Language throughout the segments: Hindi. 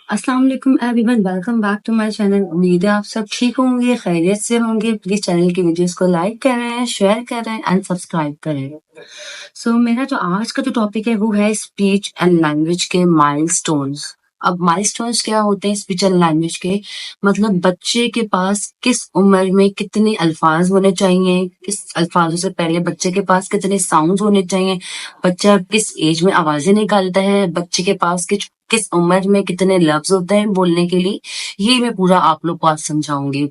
अस्सलाम वालेकुम everyone, welcome back to my channel. उम्मीद है आप सब ठीक होंगे, खैरियत से होंगे। प्लीज चैनल की वीडियोस को लाइक करें, शेयर करें एंड सब्सक्राइब करें। मेरा जो आज का जो टॉपिक है वो है स्पीच एंड लैंग्वेज के माइलस्टोन्स। अब माइलस्टोन्स क्या होते हैं स्पीच एंड लैंग्वेज के? मतलब बच्चे के पास किस उम्र में कितने अल्फाज होने चाहिए, किस अल्फाजों से पहले बच्चे के पास कितने साउंड होने चाहिए, बच्चा किस एज में आवाजें निकालता है, बच्चे के पास किस उम्र में कितने लफ्ज होते हैं बोलने के लिए, ये मैं पूरा आप लोग को आज समझाऊंगी।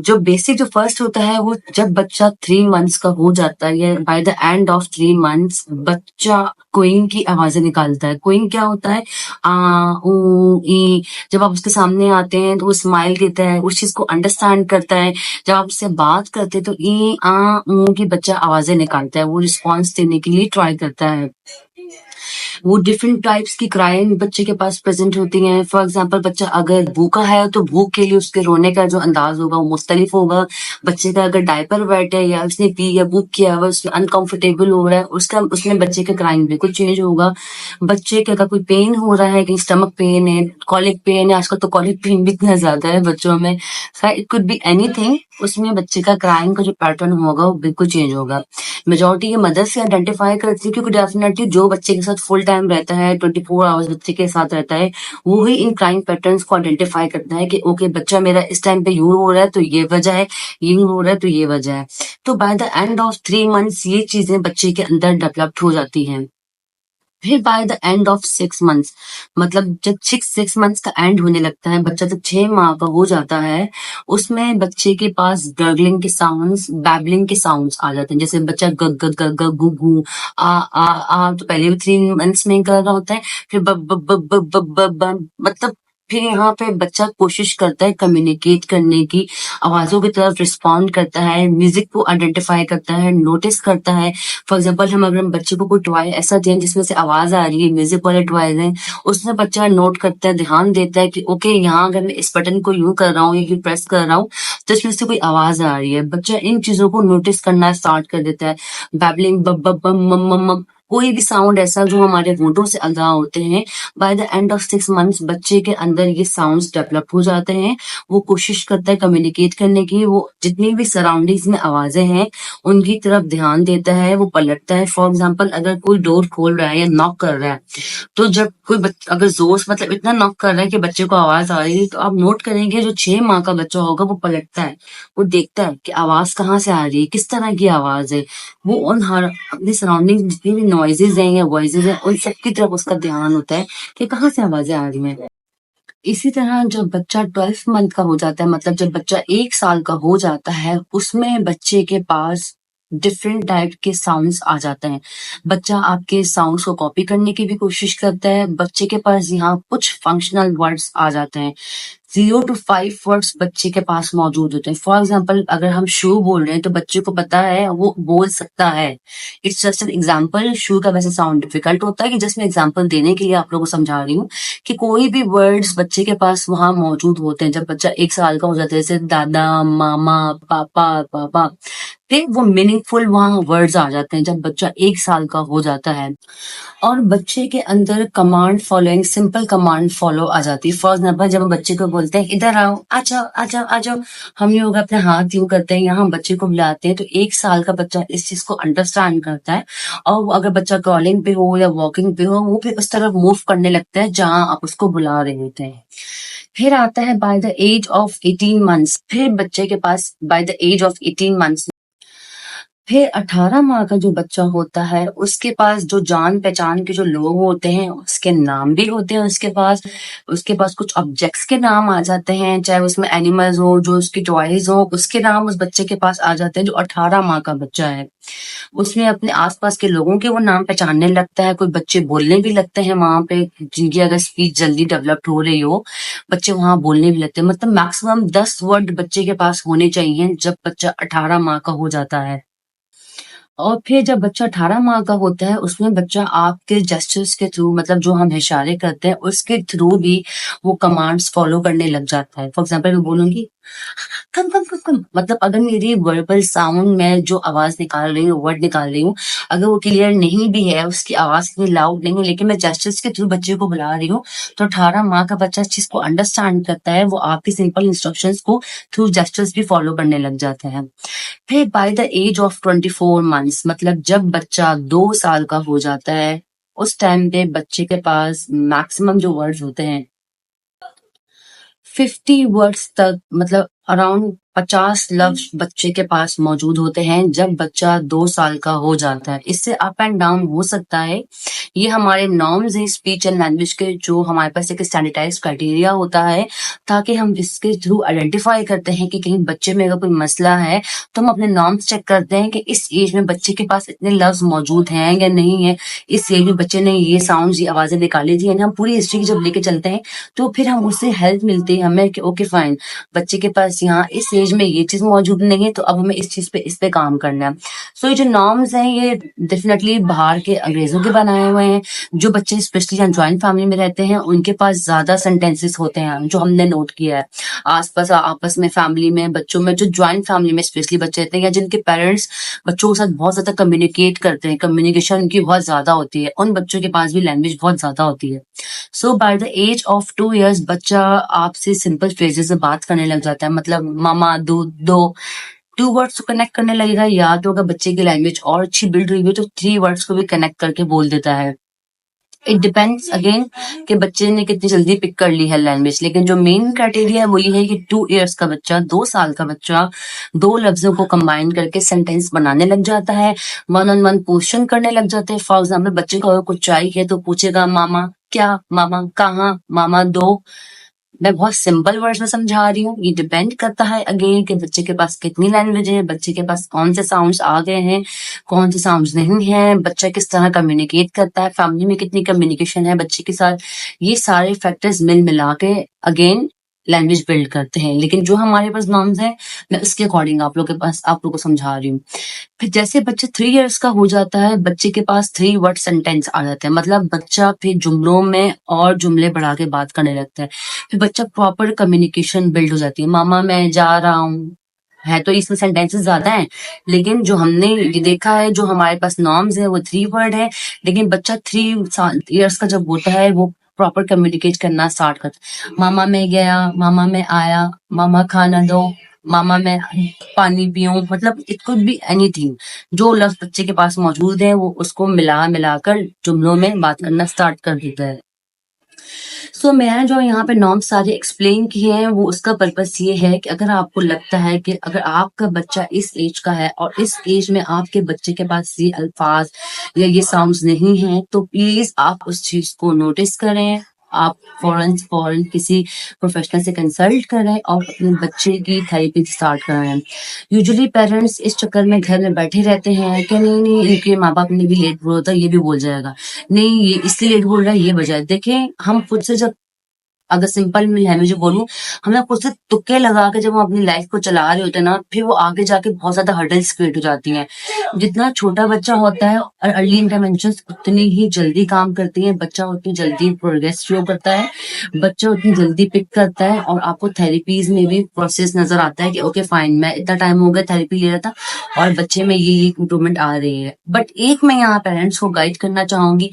जो बेसिक जो फर्स्ट होता है वो जब बच्चा 3 मंथ्स का हो जाता है, या by the end of 3 months बच्चा कोइंग की आवाजें निकालता है। कोइंग क्या होता है? आ ऊ ई। जब आप उसके सामने आते हैं तो वो स्माइल देता है, उस चीज को अंडरस्टैंड करता है। जब आप उससे बात करते हैं तो ई आ ऊ की बच्चा आवाजें निकालता है, वो रिस्पॉन्स देने के लिए ट्राई करता है। वो डिफरेंट टाइप्स की क्राइम बच्चे के पास प्रेजेंट होती हैं। फॉर एग्जाम्पल, बच्चा अगर भूखा है तो भूख के लिए उसके रोने का जो अंदाज होगा वो मुख्तलिफ होगा। बच्चे का अगर डायपर वेट है या उसने पी या भूख किया हुआ, उसमें अनकंफर्टेबल हो रहा है, उसमें बच्चे का क्राइम बिल्कुल चेंज होगा। बच्चे के अगर कोई पेन हो रहा है, कहीं स्टमक पेन है, कॉलिक पेन है, आजकल तो कॉलिक पेन भी इतना ज्यादा है बच्चों में, इट कुड बी एनीथिंग, उसमें बच्चे का क्राइम का जो पैटर्न होगा वो बिल्कुल चेंज होगा। मेजोरिटी ये मदर से आइडेंटिफाई करती है, क्योंकि डेफिनेटली जो बच्चे के साथ फुल टाइम रहता है, 24 आवर्स बच्चे के साथ रहता है, वो ही इन क्राइम पैटर्न्स को आइडेंटिफाई करता है कि ओके बच्चा मेरा इस टाइम पे यूं हो रहा है तो ये वजह है, यूं हो रहा है तो ये वजह है। तो by the end of 3 months ये चीजें बच्चे के अंदर डेवलप्ड हो जाती हैं। फिर by the end of 6 months, मतलब जब 6 मंथ्स का एंड होने लगता है, बच्चा जब 6 माह का हो जाता है, उसमें बच्चे के पास गर्गलिंग के साउंड्स, बैबलिंग के साउंड्स आ जाते हैं। जैसे बच्चा ग ग ग ग गु गु आ तो पहले भी 3 मंथ्स में कर रहा होता है, फिर ब ब ब ब ब ब ब मतलब फिर यहाँ पे बच्चा कोशिश करता है कम्युनिकेट करने की, आवाजों की तरफ रिस्पॉन्ड करता है, म्यूजिक को आइडेंटिफाई करता है, नोटिस करता है। फॉर एग्जाम्पल, अगर हम बच्चे को कोई टॉय ऐसा दें जिसमें से आवाज आ रही है, म्यूजिक वाले टॉयज हैं, उसमें बच्चा नोट करता है, ध्यान देता है कि ओके यहाँ अगर मैं इस बटन को यूं कर रहा हूँ या यूं प्रेस कर रहा हूँ तो इसमें से कोई आवाज आ रही है। बच्चा इन चीजों को नोटिस करना स्टार्ट कर देता है। बैबलिंग, बब बब बम मम मम मम, कोई भी साउंड ऐसा जो हमारे होठों से अदा होते हैं, by the end of 6 months बच्चे के अंदर ये साउंड्स डेवलप हो जाते हैं। वो कोशिश करता है कम्युनिकेट करने की, वो जितनी भी सराउंडिंग्स में आवाजें हैं उनकी तरफ ध्यान देता है, वो पलटता है। फॉर एग्जाम्पल, अगर कोई डोर खोल रहा है या नॉक कर रहा है, तो जब कोई अगर जोर से, मतलब इतना नॉक कर रहा है कि बच्चे को आवाज आ रही है, तो आप नोट करेंगे जो 6 माह का बच्चा होगा वो पलटता है, वो देखता है कि आवाज कहाँ से आ रही है, किस तरह की आवाज है। वो उन हर अपनी सराउंडिंग जितनी भी नॉइजेज हैं या वॉइसेज हैं उन सब की तरफ उसका ध्यान होता है कि कहाँ से आवाजें आ रही हैं। इसी तरह जब बच्चा 12 मंथ का हो जाता है, मतलब जब बच्चा 1 साल का हो जाता है, उसमें बच्चे के पास डिफरेंट टाइप के साउंड्स आ जाते हैं। बच्चा आपके साउंड्स को कॉपी करने की भी कोशिश करता है। बच्चे के पास यहाँ कुछ फंक्शनल वर्ड्स आ जाते हैं। 0 to 5 वर्ड्स बच्चे के पास मौजूद होते हैं। फॉर एग्जाम्पल, अगर हम शू बोल रहे हैं तो बच्चे को पता है, वो बोल सकता है। It's just an example. Shoe का वैसे साउंड डिफिकल्ट होता है, कि जस्ट मैं एग्जाम्पल देने के लिए आप लोगों को समझा रही हूँ कि कोई भी वर्ड्स बच्चे के पास वहां मौजूद होते हैं। जब बच्चा 1 साल का हो जाता है, जैसे दादा, मामा, पापा, पापा, फिर वो मीनिंगफुल वहां वर्ड्स आ जाते हैं जब बच्चा 1 साल का हो जाता है। और बच्चे के अंदर command following, simple command follow आ जाती है। फॉर एग्जाम्पल, जब हम बच्चे को बोलते हैं इधर आओ, आ जाओ आ जाओ आ जाओ, हम लोग अपने हाथ यूं करते हैं, यहाँ बच्चे को बुलाते हैं, तो 1 साल का बच्चा इस चीज को अंडरस्टैंड करता है। और अगर बच्चा क्रॉलिंग पे हो या वॉकिंग पे हो, वो फिर उस तरफ मूव करने लगता है जहां आप उसको बुला रहे होते हैं। फिर आता है by the age of 18 months. फिर बच्चे के पास by the age of 18 months, फिर 18 माह का जो बच्चा होता है उसके पास जो जान पहचान के जो लोग होते हैं उसके नाम भी होते हैं। उसके पास कुछ ऑब्जेक्ट्स के नाम आ जाते हैं, चाहे उसमें एनिमल्स हो, जो उसकी टॉयज हो, उसके नाम उस बच्चे के पास आ जाते हैं। जो 18 माह का बच्चा है उसमें अपने आसपास के लोगों के वो नाम पहचानने लगता है। कोई बच्चे बोलने भी लगते हैं वहां पे, जिनकी अगर स्पीच जल्दी डेवलप्ड हो रही हो, बच्चे वहां बोलने भी लगते हैं। मतलब मैक्सिमम 10 वर्ड बच्चे के पास होने चाहिए जब बच्चा 18 माह का हो जाता है। और फिर जब बच्चा 18 माह का होता है, उसमें बच्चा आपके जेस्चर्स के थ्रू, मतलब जो हम इशारे करते हैं उसके थ्रू भी वो कमांड्स फॉलो करने लग जाता है। फॉर एग्जाम्पल, मैं बोलूंगी कम कम कम कम, मतलब अगर मेरी वर्बल साउंड में जो आवाज निकाल रही हूँ, वर्ड निकाल रही हूँ, अगर वो क्लियर नहीं भी है, उसकी आवाज इतनी लाउड नहीं है, लेकिन मैं जेस्चर्स के थ्रू बच्चे को बुला रही हूँ, तो 18 माह का बच्चा इस चीज को अंडरस्टैंड करता है, वो आपके सिंपल इंस्ट्रक्शंस को थ्रू जेस्चर्स भी फॉलो करने लग जाते हैं। फिर by the age of 24 months, मतलब जब बच्चा 2 साल का हो जाता है, उस टाइम पे बच्चे के पास मैक्सिमम जो वर्ड्स होते हैं 50 वर्ड्स तक, मतलब अराउंड 50 लफ्ज बच्चे के पास मौजूद होते हैं जब बच्चा 2 साल का हो जाता है। इससे अप एंड डाउन हो सकता है। ये हमारे नॉर्म्स हैं स्पीच एंड लैंग्वेज के, जो हमारे पास एक स्टैंडर्डाइज क्राइटेरिया होता है, ताकि हम इसके थ्रू आइडेंटिफाई करते हैं कि कहीं बच्चे में अगर कोई मसला है, तो हम अपने नॉर्म्स चेक करते हैं कि इस एज में बच्चे के पास इतने लफ्ज मौजूद हैं या नहीं है, इस एज में बच्चे ने ये साउंड, ये आवाजें निकाली थी, यानी हम पूरी हिस्ट्री जब लेके चलते हैं, तो फिर हम उससे हेल्प मिलती है हमें कि ओके फाइन, बच्चे के पास यहाँ इस एज में ये चीज मौजूद नहीं है, तो अब हमें इस पे काम करना है। सो ये जो नॉर्म्स हैं, ये डेफिनेटली बाहर के अंग्रेजों के बनाए हुए हैं। जो बच्चे स्पेशली ज्वाइंट फैमिली में रहते हैं, उनके पास ज्यादा सेंटेंसेस होते हैं, जो हमने नोट किया है। आसपास आपस में फैमिली में, बच्चों में, जो ज्वाइंट फैमिली में स्पेशली बच्चे रहते हैं, या जिनके पेरेंट्स बच्चों के साथ बहुत ज्यादा कम्युनिकेट करते हैं, कम्युनिकेशन उनकी बहुत ज्यादा होती है, उन बच्चों के पास भी लैंग्वेज बहुत ज्यादा होती है। So by the age of 2 years बच्चा आपसे सिंपल फ्रेजेस से बात करने लग जाता है, मतलब मामा, दूध दो, 2 वर्ड्स को कनेक्ट करने लगेगा, या तो अगर बच्चे की लैंग्वेज और अच्छी बिल्ड हुई है तो 3 वर्ड्स को भी कनेक्ट करके बोल देता है। इट डिपेंड्स अगेन कि बच्चे ने कितनी जल्दी पिक कर ली है लैंग्वेज, लेकिन जो मेन क्राइटेरिया है वो ये है कि 2 years का बच्चा, 2 साल का बच्चा 2 लफ्जों को कंबाइन करके सेंटेंस बनाने लग जाता है, वन ऑन वन क्वेश्चन करने लग जाते हैं। फॉर एग्जाम्पल, बच्चे को अगर कुछ चाहिए तो पूछेगा मामा क्या, मामा कहाँ, मामा दो। मैं बहुत सिंपल वर्ड्स में समझा रही हूँ, ये डिपेंड करता है अगेन कि बच्चे के पास कितनी लैंग्वेज है, बच्चे के पास कौन से साउंड्स आ गए हैं, कौन से साउंड्स नहीं है, बच्चा किस तरह कम्युनिकेट करता है, फैमिली में कितनी कम्युनिकेशन है बच्चे के साथ। ये सारे फैक्टर्स मिल मिला के अगेन लैंग्वेज बिल्ड करते हैं। लेकिन जो हमारे पास नॉर्म्स हैं, मैं उसके अकॉर्डिंग आप लोग को समझा रही हूँ। फिर जैसे बच्चा 3 years का हो जाता है, बच्चे के पास 3 वर्ड सेंटेंस आ जाते हैं, मतलब बच्चा फिर जुमलों में और जुमले बढ़ा के बात करने लगता है। फिर बच्चा प्रॉपर कम्युनिकेशन बिल्ड हो जाती है। मामा मैं जा रहा हूँ, है तो इसमें सेंटेंसेस ज्यादा हैं, लेकिन जो हमने ये देखा है, जो हमारे पास नॉर्म्स है वो 3 वर्ड है। लेकिन बच्चा 3 years का जब होता है, वो प्रॉपर कम्युनिकेट करना स्टार्ट करता है। मामा मैं गया, मामा मैं आया, मामा खाना दो, मामा मैं पानी पीऊं, मतलब इट कुड बी एनीथिंग। जो लफ्ज बच्चे के पास मौजूद है, वो उसको मिला मिलाकर जुमलों में बात करना स्टार्ट कर देता है। सो मैंने जो यहाँ पे नॉर्म सारे एक्सप्लेन किए हैं, वो उसका पर्पस ये है कि अगर आपको लगता है कि अगर आपका बच्चा इस एज का है और इस एज में आपके बच्चे के पास ये अल्फाज या ये साउंड्स नहीं हैं, तो प्लीज आप उस चीज को नोटिस करें। आप फौरन किसी प्रोफेशनल से कंसल्ट करें और अपने बच्चे की थेरेपी स्टार्ट कराएं। यूजुअली पेरेंट्स इस चक्कर में घर में बैठे रहते हैं कि नहीं नहीं, इनके माँ बाप ने भी लेट बोला था, ये भी बोल जाएगा, नहीं ये इसलिए लेट बोल रहा है, ये वजह है। देखें, हम खुद से जब, अगर सिंपल में लैंग्वेज बोलूं, हम लोग खुद से तुक्के लगा के जब हम अपनी लाइफ को चला रहे होते हैं ना, फिर वो आगे जाके बहुत ज्यादा हर्डल्स क्रिएट हो जाती हैं। जितना छोटा बच्चा होता है और अर्ली इंटरवेंशन उतनी ही जल्दी काम करती है, बच्चा उतनी जल्दी प्रोग्रेस शो करता है, बच्चा उतनी जल्दी पिक करता है, और आपको थेरेपीज में भी प्रोसेस नजर आता है कि ओके फाइन, मैं इतना टाइम हो गया थेरेपी ले रहा था और बच्चे में ये इंप्रूवमेंट आ रही है। बट एक मैं यहाँ पेरेंट्स को गाइड करना चाहूंगी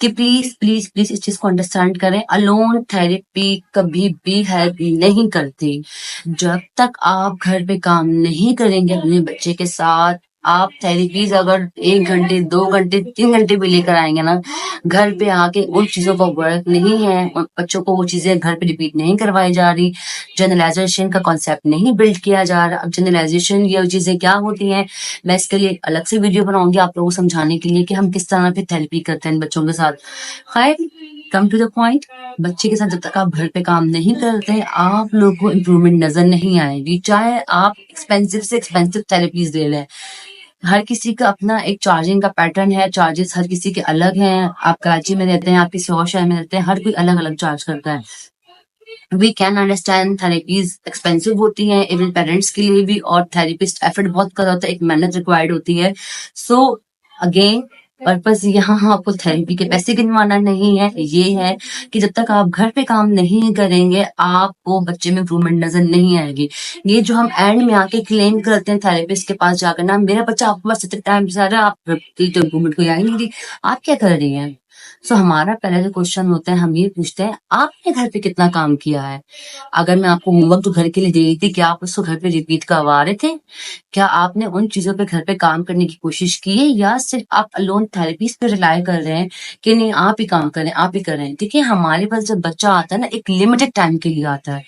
कि प्लीज प्लीज प्लीज इस चीज को अंडरस्टैंड करें, अलोन थेरेपी कभी भी हेल्प नहीं करती। जब तक आप घर पे काम नहीं करेंगे अपने बच्चे के साथ, आप थेरेपीज अगर 1 घंटे 2 घंटे 3 घंटे भी लेकर आएंगे ना, घर पे आके उन चीजों का वर्क नहीं है, उन बच्चों को वो चीजें घर पे रिपीट नहीं करवाई जा रही, जनरलाइजेशन का कॉन्सेप्ट नहीं बिल्ड किया जा रहा। अब जनरलाइजेशन ये चीजें क्या होती हैं, मैं इसके लिए अलग से वीडियो बनाऊंगी आप लोगों को समझाने के लिए कि हम किस तरह पे थेरेपी करते हैं बच्चों के साथ। खैर, कम टू द पॉइंट, बच्चे के साथ जब तक आप घर पे काम नहीं करते, आप लोगों को इम्प्रूवमेंट नजर नहीं आएगी, चाहे आप एक्सपेंसिव से एक्सपेंसिव थेरेपीज ले लें। हर किसी का अपना एक चार्जिंग का पैटर्न है, चार्जेस हर किसी के अलग हैं। आप कराची में रहते हैं, आप किसी और शहर में रहते हैं, हर कोई अलग अलग चार्ज करता है। We can understand therapies expensive होती हैं इवन पेरेंट्स के लिए भी, और थेरेपिस्ट एफर्ट बहुत कर रहा होता है, एक मेहनत रिक्वायर्ड होती है। सो अगेन, पर्पस यहाँ आपको थेरेपी के पैसे गिनवाना नहीं है, ये है कि जब तक आप घर पे काम नहीं करेंगे आपको बच्चे में इम्प्रूवमेंट नजर नहीं आएगी। ये जो हम एंड में आके क्लेम करते हैं थेरेपिस्ट के पास जाकर ना, मेरा बच्चा आपके पास इतने टाइम से आ रहा है, आप तो इम्प्रूवमेंट कोई आ ही नहीं रही, आप क्या कर रही हैं? सो हमारा पहला जो क्वेश्चन होता है, हम ये पूछते हैं आपने घर पे कितना काम किया है। अगर मैं आपको होमवर्क तो घर के लिए दे रही थी, क्या आप उसको घर पे रिपीट करवा रहे थे? क्या आपने उन चीजों पे घर पे काम करने की कोशिश की है, या सिर्फ आप अलोन थेरेपीज पे रिलाय कर रहे हैं कि नहीं आप ही काम करें, आप ही करें? देखिए, हमारे पास जब बच्चा आता है ना, एक लिमिटेड टाइम के लिए आता है,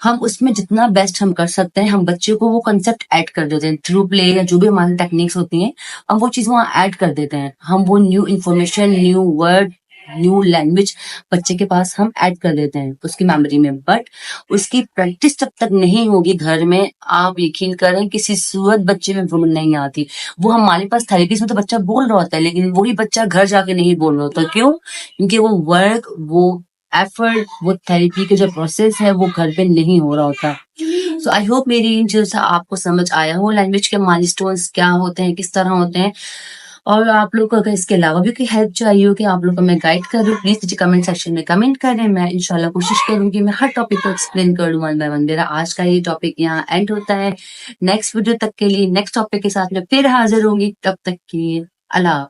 हम उसमें जितना बेस्ट हम कर सकते हैं, हम बच्चे को वो कंसेप्ट ऐड कर देते हैं थ्रू प्ले या जो भी हमारी टेक्निक्स होती हैं, हम वो चीज वहाँ ऐड कर देते हैं। हम वो new information, new word, new language बच्चे के पास हम ऐड कर देते हैं उसकी मेमोरी में, बट उसकी प्रैक्टिस जब तक नहीं होगी घर में, आप यकीन करें किसी सूरत बच्चे में इम्प्रूवमेंट नहीं आती। वो हमारे पास थेरेपीज में तो बच्चा बोल रहा होता है, लेकिन वही बच्चा घर जाके नहीं बोल रहा होता। क्यों? क्योंकि वो वर्क, वो एफर्ट, वो थेरेपी के जो प्रोसेस है वो घर पे नहीं हो रहा होता। सो आई होप मेरी इन चीजों से आपको समझ आया हो, लैंग्वेज के माइलस्टोन्स क्या होते हैं, किस तरह होते हैं। और आप लोग को अगर इसके अलावा भी कोई हेल्प चाहिए हो कि आप लोग को मैं गाइड करूँ, प्लीज मुझे कमेंट सेक्शन में कमेंट करें। मैं इंशाल्लाह कोशिश करूंगी मैं हर टॉपिक को एक्सप्लेन करूँ वन बाय वन। मेरा आज का ये टॉपिक यहाँ एंड होता है। नेक्स्ट वीडियो तक के लिए नेक्स्ट टॉपिक के साथ में फिर हाजिर होंगी, तब तक के अल्लाह।